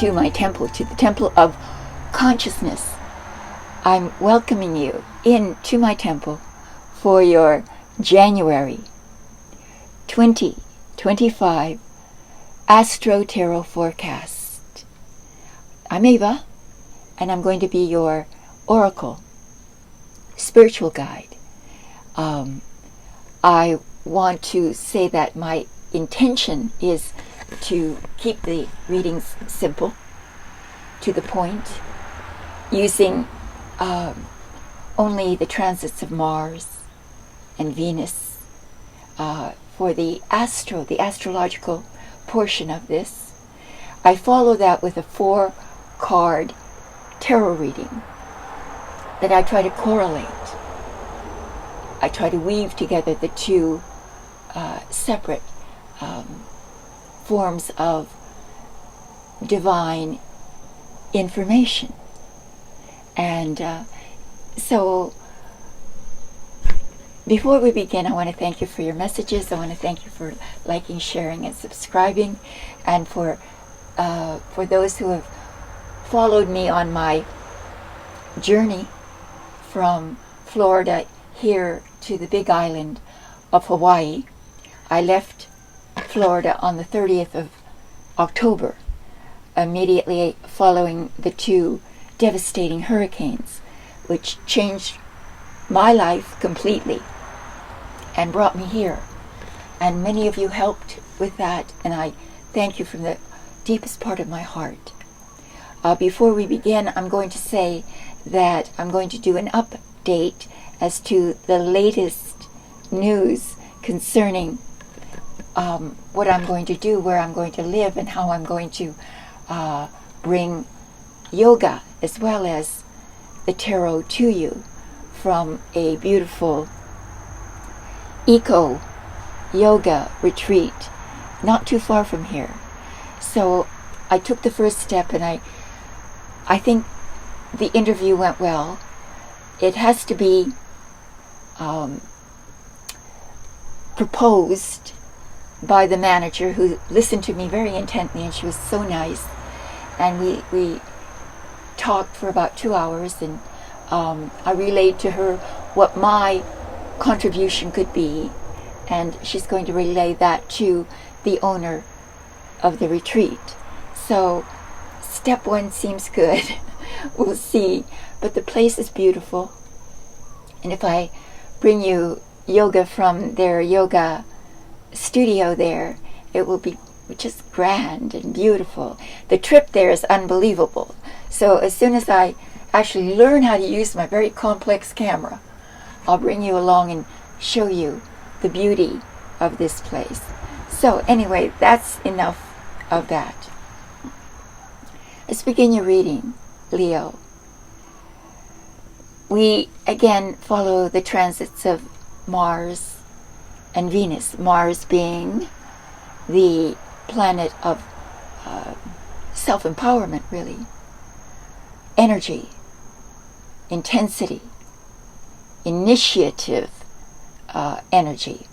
to my temple, to the temple of consciousness. I'm welcoming you into my temple for your January 2025 Astro Tarot forecast. I'm Ava, and I'm going to be your oracle, spiritual guide. I want to say that my intention is to keep the readings simple, to the point, using only the transits of Mars and Venus for the astrological portion of this. I follow that with a 4-card tarot reading that I try to correlate. I try to weave together the two separate forms of divine information. And so before we begin, I want to thank you for your messages. I want to thank you for liking, sharing, and subscribing, and for those who have followed me on my journey from Florida here to the Big Island of Hawaii. I left Florida on the 30th of October, immediately following the 2 devastating hurricanes, which changed my life completely and brought me here. And many of you helped with that, and I thank you from the deepest part of my heart. Before we begin, I'm going to say that I'm going to do an update as to the latest news concerning what I'm going to do, where I'm going to live, and how I'm going to bring yoga as well as the tarot to you from a beautiful eco yoga retreat not too far from here. So I took the first step, and I think the interview went well. It has to be proposed by the manager, who listened to me very intently, and she was so nice. And we talked for about 2 hours, and I relayed to her what my contribution could be, and she's going to relay that to the owner of the retreat. So step 1 seems good. We'll see. But the place is beautiful, and if I bring you yoga from their yoga studio there, it will be just grand and beautiful. The trip there is unbelievable. So as soon as I actually learn how to use my very complex camera, I'll bring you along and show you the beauty of this place. So anyway, that's enough of that. Let's begin your reading, Leo. We again follow the transits of Mars and Venus. Mars being the planet of self-empowerment, really. Energy, intensity, initiative energy.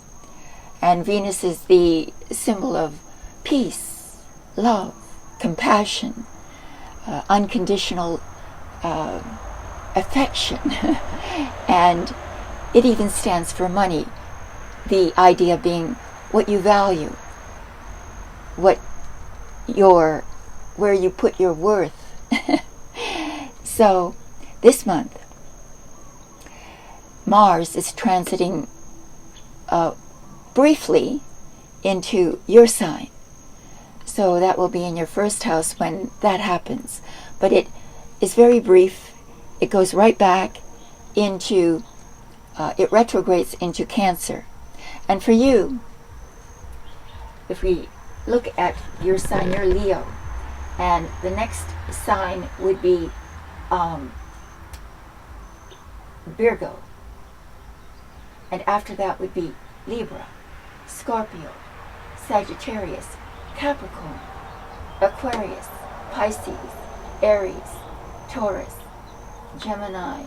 And Venus is the symbol of peace, love, compassion, unconditional affection. And it even stands for money. The idea being what you value, where you put your worth. So this month, Mars is transiting briefly into your sign. So that will be in your first house when that happens. But it is very brief. It goes right back into, it retrogrades into Cancer. And for you, if we look at your sign, you're Leo, and the next sign would be Virgo, and after that would be Libra, Scorpio, Sagittarius, Capricorn, Aquarius, Pisces, Aries, Taurus, Gemini,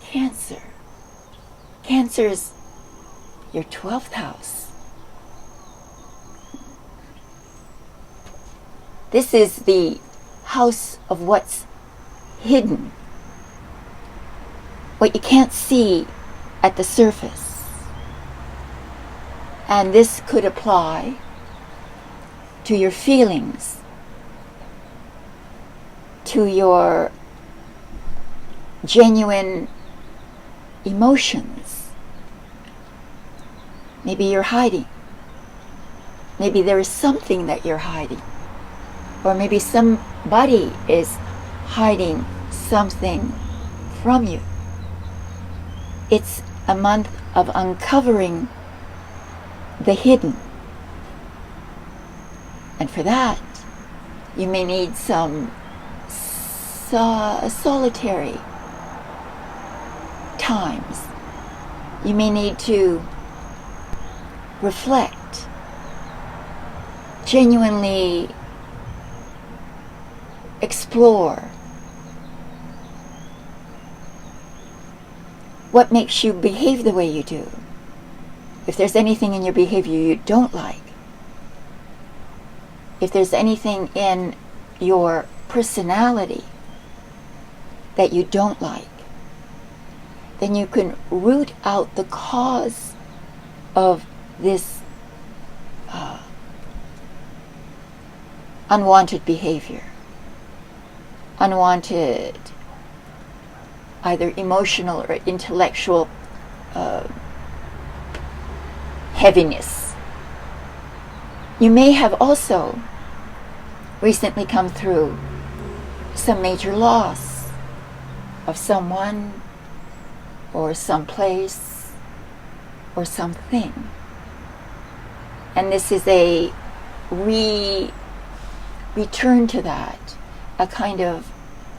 Cancer. Cancer's your 12th house. This is the house of what's hidden, what you can't see at the surface. And this could apply to your feelings, to your genuine emotions. Maybe you're hiding. Maybe there is something that you're hiding. Or maybe somebody is hiding something from you. It's a month of uncovering the hidden. And for that, you may need some solitary times. You may need to reflect, genuinely explore what makes you behave the way you do. If there's anything in your behavior you don't like, if there's anything in your personality that you don't like, then you can root out the cause of this unwanted behavior, unwanted either emotional or intellectual heaviness. You may have also recently come through some major loss of someone or some place or something. And this is a return to that, a kind of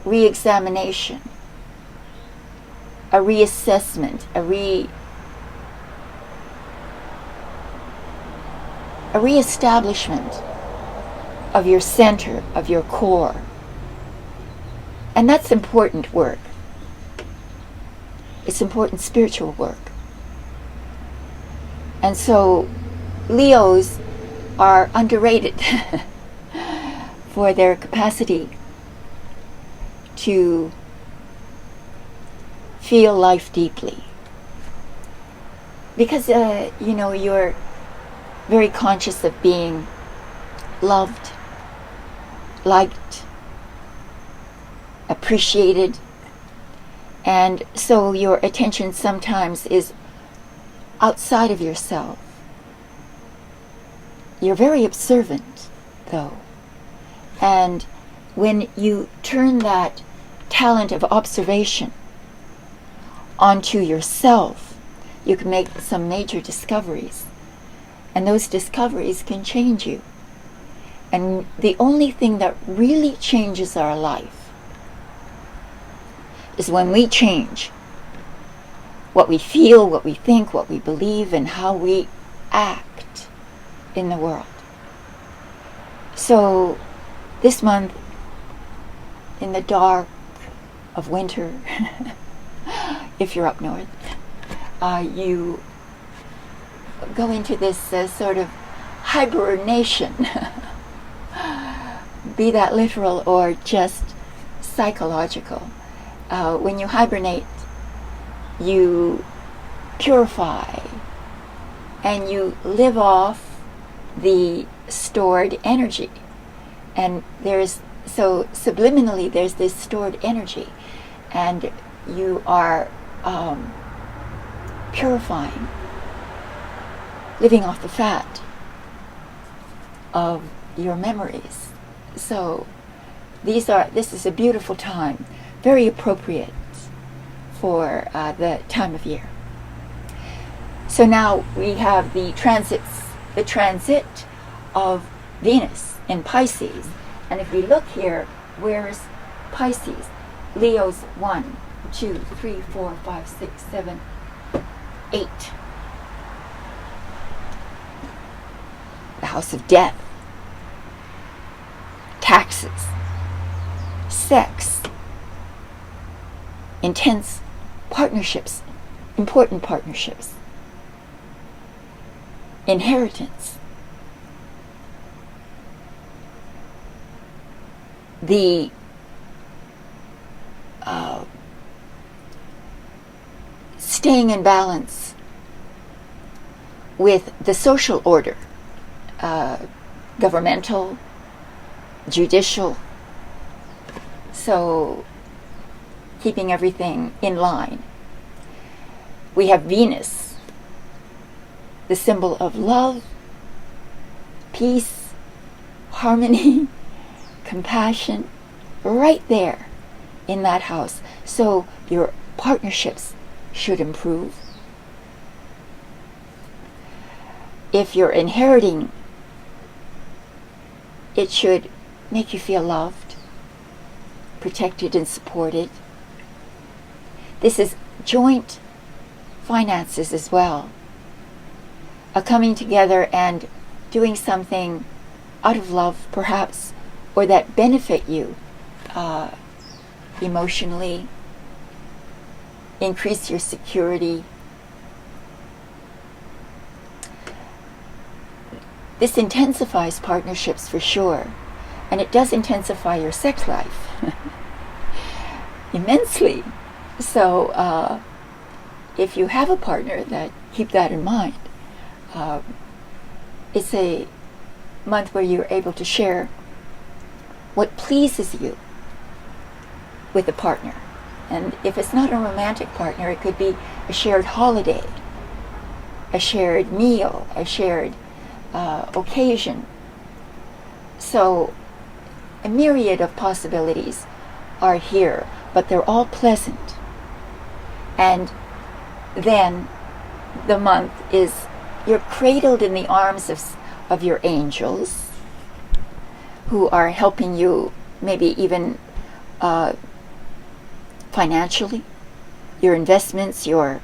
re-examination, a reassessment, a reestablishment of your center, of your core. And that's important work. It's important spiritual work. And so Leos are underrated for their capacity to feel life deeply. Because, you're very conscious of being loved, liked, appreciated, and so your attention sometimes is outside of yourself. You're very observant, though, and when you turn that talent of observation onto yourself, you can make some major discoveries, and those discoveries can change you. And the only thing that really changes our life is when we change what we feel, what we think, what we believe, and how we act in the world. So this month, in the dark of winter, if you're up north, you go into this sort of hibernation, be that literal or just psychological. When you hibernate, you purify and you live off the stored energy. And so subliminally there's this stored energy, and you are purifying, living off the fat of your memories. So this is a beautiful time, very appropriate for the time of year. So now we have the transit of Venus in Pisces. And if we look here, where's Pisces? Leo's 1, 2, 3, 4, 5, 6, 7, 8. The house of death, taxes, sex, intense partnerships, important partnerships, inheritance, the staying in balance with the social order, governmental, judicial, so keeping everything in line. We have Venus, the symbol of love, peace, harmony, compassion, right there in that house. So your partnerships should improve. If you're inheriting, it should make you feel loved, protected, and supported. This is joint finances as well. A coming together and doing something out of love, perhaps, or that benefit you emotionally, increase your security. This intensifies partnerships for sure, and it does intensify your sex life immensely. So if you have a partner, keep that in mind. It's a month where you're able to share what pleases you with a partner. And if it's not a romantic partner, it could be a shared holiday, a shared meal, a shared occasion. So a myriad of possibilities are here, but they're all pleasant. And then the month is, you're cradled in the arms of your angels, who are helping you, maybe even financially. Your investments, your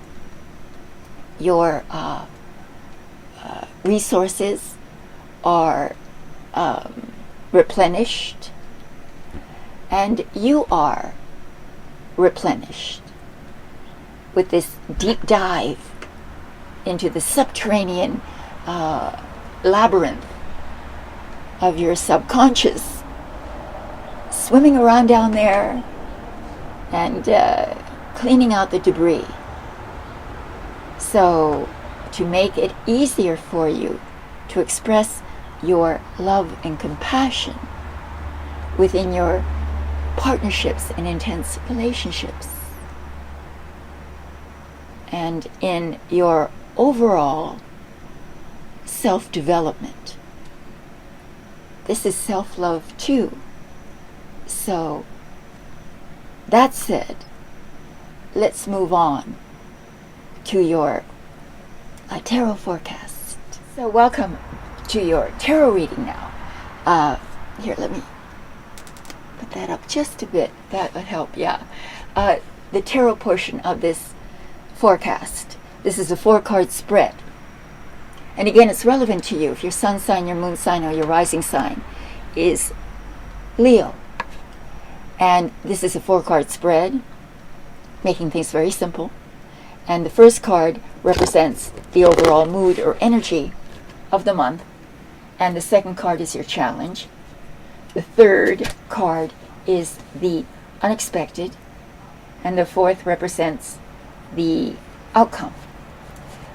resources are replenished, and you are replenished with this deep dive into the subterranean labyrinth of your subconscious, swimming around down there and cleaning out the debris. So to make it easier for you to express your love and compassion within your partnerships and intense relationships, and in your overall self-development. This is self-love too. So that said, let's move on to your tarot forecast. So welcome to your tarot reading now. Here, let me put that up just a bit. That would help, yeah. The tarot portion of this forecast. This is a 4-card spread. And again, it's relevant to you if your sun sign, your moon sign, or your rising sign is Leo. And this is a 4-card spread, making things very simple. And the first card represents the overall mood or energy of the month. And the second card is your challenge. The third card is the unexpected. And the fourth represents the outcome.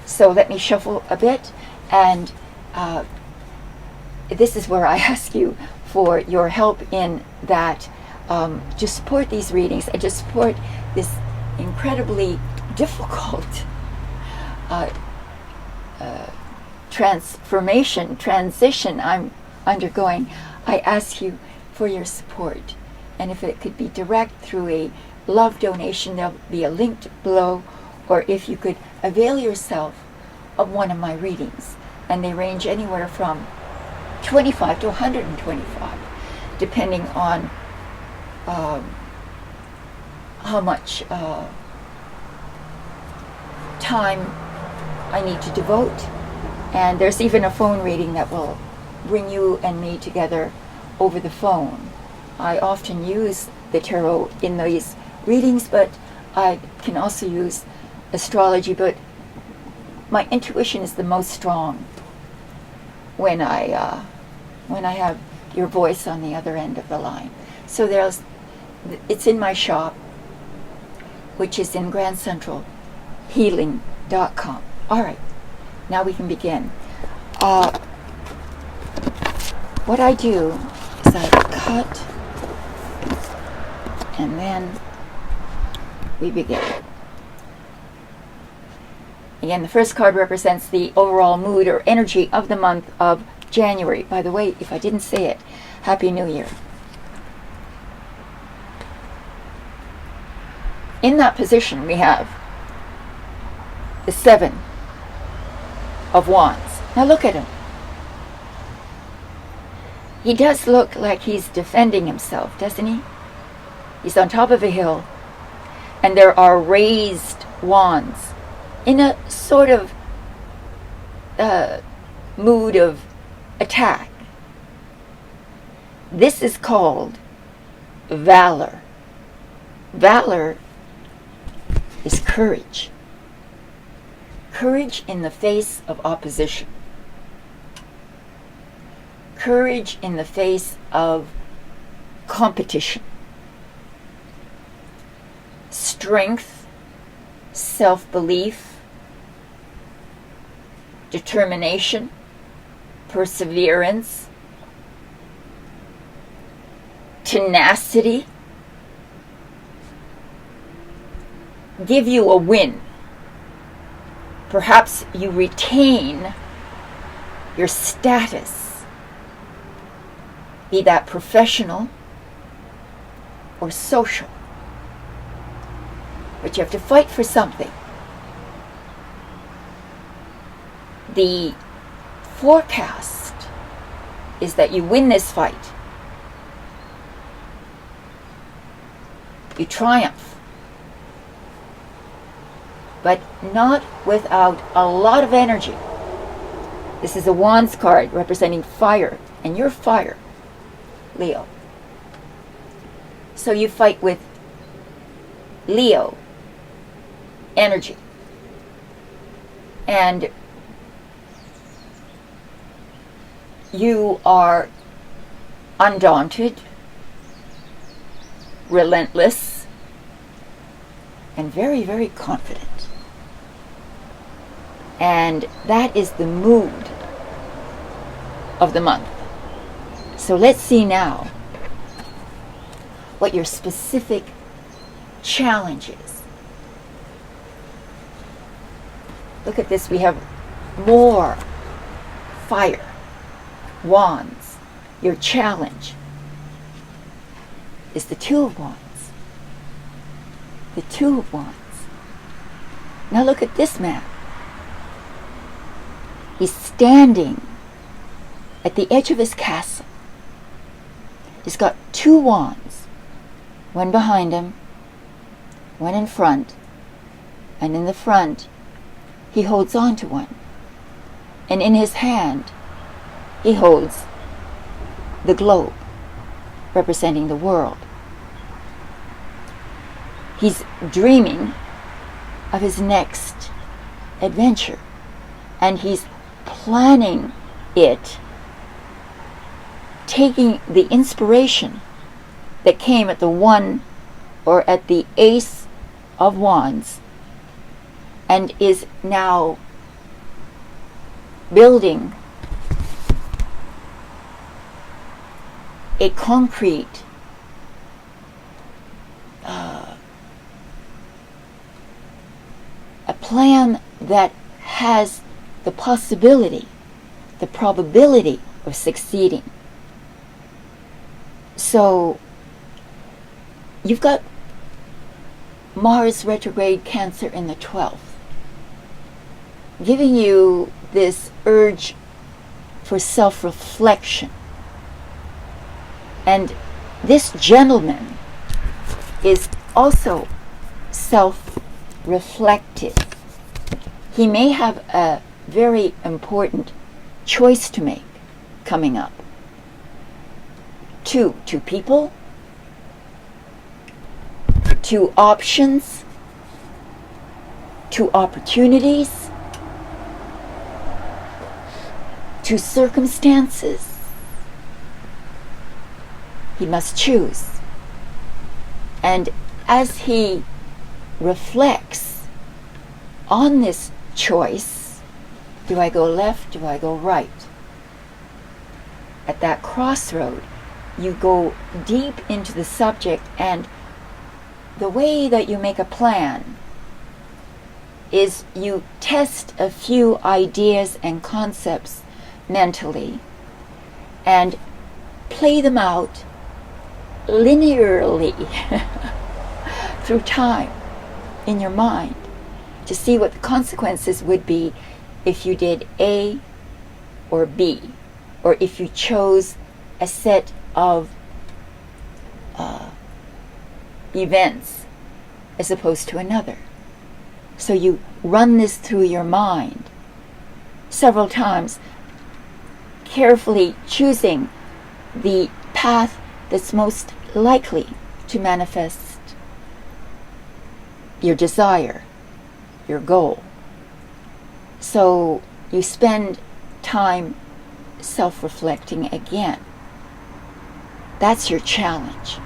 So let me shuffle a bit, and this is where I ask you for your help in that, to support these readings and to support this incredibly difficult transition I'm undergoing. I ask you for your support, and if it could be direct through a love donation, there'll be a link below, or if you could avail yourself of one of my readings, and they range anywhere from 25 to 125, depending on how much time I need to devote. And there's even a phone reading that will bring you and me together over the phone. I often use the tarot in these readings, but I can also use astrology, but my intuition is the most strong when I have your voice on the other end of the line. So it's in my shop, which is in Grand Central, healing.com. All right, now we can begin. What I do is I cut, and then we begin. Again, the first card represents the overall mood or energy of the month of January. By the way, if I didn't say it, Happy New Year. In that position, we have the 7 of Wands. Now look at him. He does look like he's defending himself, doesn't he? He's on top of a hill, and there are raised wands in a sort of mood of attack. This is called valor. Valor is courage. Courage in the face of opposition. Courage in the face of competition. Strength, self-belief, determination, perseverance, tenacity give you a win. Perhaps you retain your status, be that professional or social. But you have to fight for something. The forecast is that you win this fight. You triumph. But not without a lot of energy. This is a Wands card representing fire, and you're fire, Leo. So you fight with Leo energy. And you are undaunted, relentless, and very, very confident. And that is the mood of the month. So let's see now what your specific challenge is. Look at this. We have more fire, wands. Your challenge is the 2 of Wands. The 2 of Wands. Now look at this man. He's standing at the edge of his castle. He's got 2 wands. One behind him, one in front, and in the front he holds on to one. And in his hand he holds the globe, representing the world. He's dreaming of his next adventure, and he's planning it, taking the inspiration that came at the 1 or at the Ace of Wands, and is now building a concrete a plan that has the possibility, the probability of succeeding. So you've got Mars retrograde Cancer in the 12th, giving you this urge for self-reflection. And this gentleman is also self-reflective. He may have a very important choice to make coming up. 2 people, 2 options, 2 opportunities, 2 circumstances. He must choose. And as he reflects on this choice, do I go left, do I go right? At that crossroad, you go deep into the subject, and the way that you make a plan is you test a few ideas and concepts mentally and play them out linearly through time in your mind to see what the consequences would be if you did A or B, or if you chose a set of events as opposed to another. So you run this through your mind several times, carefully choosing the path that's most likely to manifest your desire, your goal. So you spend time self-reflecting again. That's your challenge.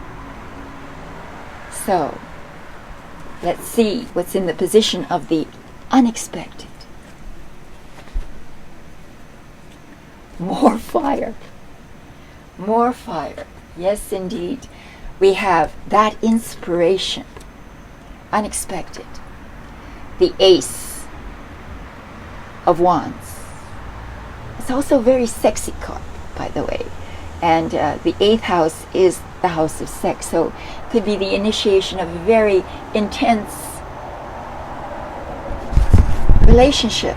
So let's see what's in the position of the unexpected. More fire. More fire. Yes, indeed. We have that inspiration. Unexpected. The Ace of Wands. It's also a very sexy card, by the way. And the 8th house is the house of sex. So it could be the initiation of a very intense relationship.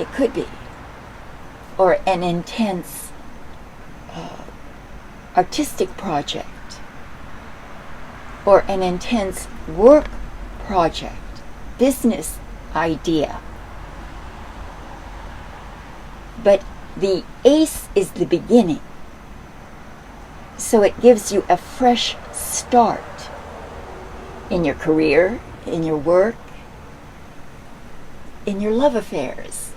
It could be. Or an intense artistic project. Or an intense work project. Business idea. But the Ace is the beginning. So it gives you a fresh start in your career, in your work, in your love affairs.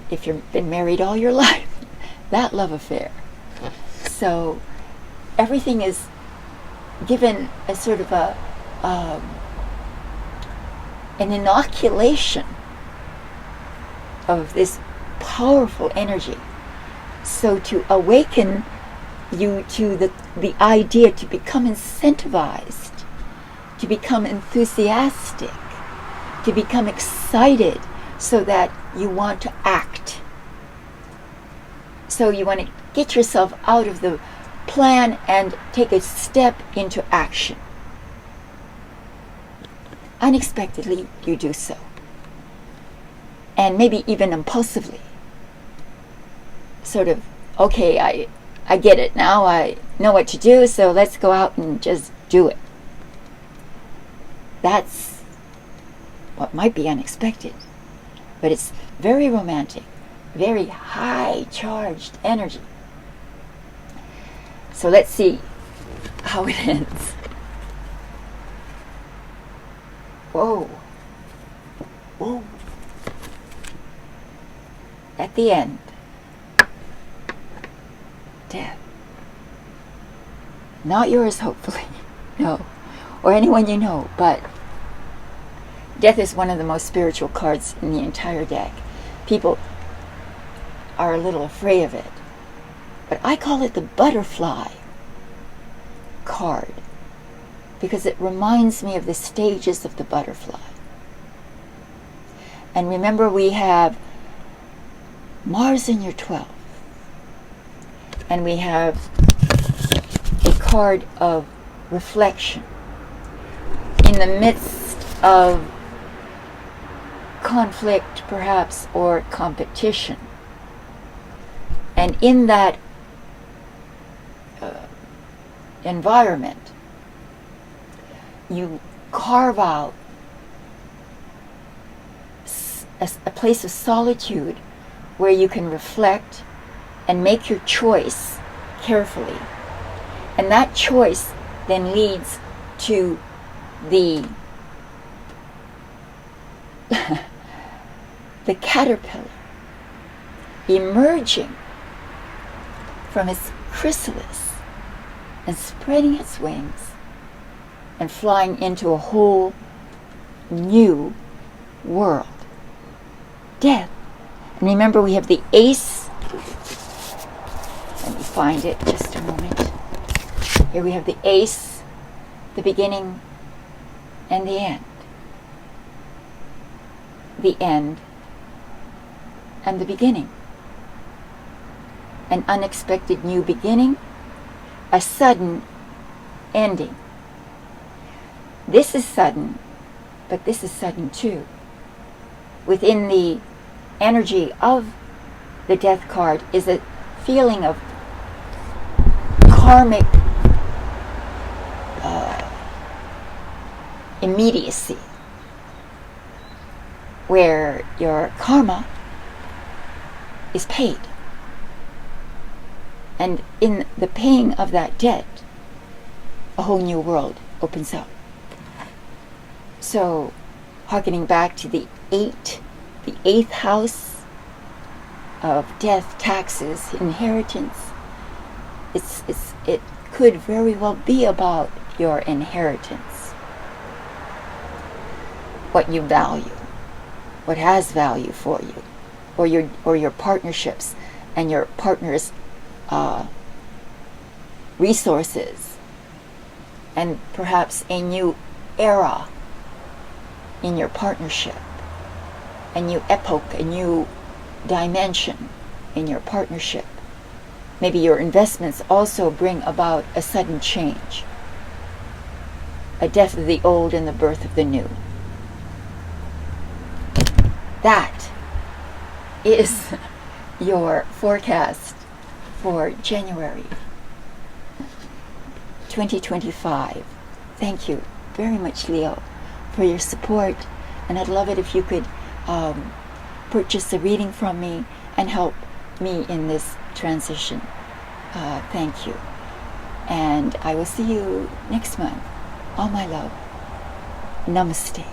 If you've been married all your life, that love affair. So everything is given a sort of an inoculation of this powerful energy. So to awaken you to the idea to become incentivized, to become enthusiastic, to become excited, so that you want to act. So you want to get yourself out of the plan and take a step into action. Unexpectedly, you do so. And maybe even impulsively. Sort of, okay, I get it now, I know what to do, so let's go out and just do it. That's what might be unexpected. But it's very romantic, very high-charged energy. So let's see how it ends. Whoa. Whoa. At the end, death. Not yours, hopefully. No. Or anyone you know, but death is one of the most spiritual cards in the entire deck. People are a little afraid of it. But I call it the butterfly card because it reminds me of the stages of the butterfly. And remember, we have Mars in your 12th. And we have a card of reflection in the midst of conflict, perhaps, or competition. And in that environment, you carve out a place of solitude where you can reflect and make your choice carefully. And that choice then leads to the the caterpillar emerging from its chrysalis and spreading its wings and flying into a whole new world. Death. And remember, we have the ace. Let me find it just a moment. Here we have the ace, the beginning and the end. The end and the beginning. An unexpected new beginning, a sudden ending. This is sudden, but this is sudden too. Within the energy of the death card is a feeling of karmic immediacy, where your karma is paid. And in the paying of that debt, a whole new world opens up. So, harkening back to the eighth house of death, taxes, inheritance, it could very well be about your inheritance. What you value, what has value for you, or your partnerships and your partner's resources, and perhaps a new era in your partnership, a new epoch, a new dimension in your partnership. Maybe your investments also bring about a sudden change, a death of the old and the birth of the new. That is your forecast for January 2025. Thank you very much, Leo, for your support, and I'd love it if you could purchase a reading from me and help me in this transition. Thank you, and I will see you next month. All my love. Namaste.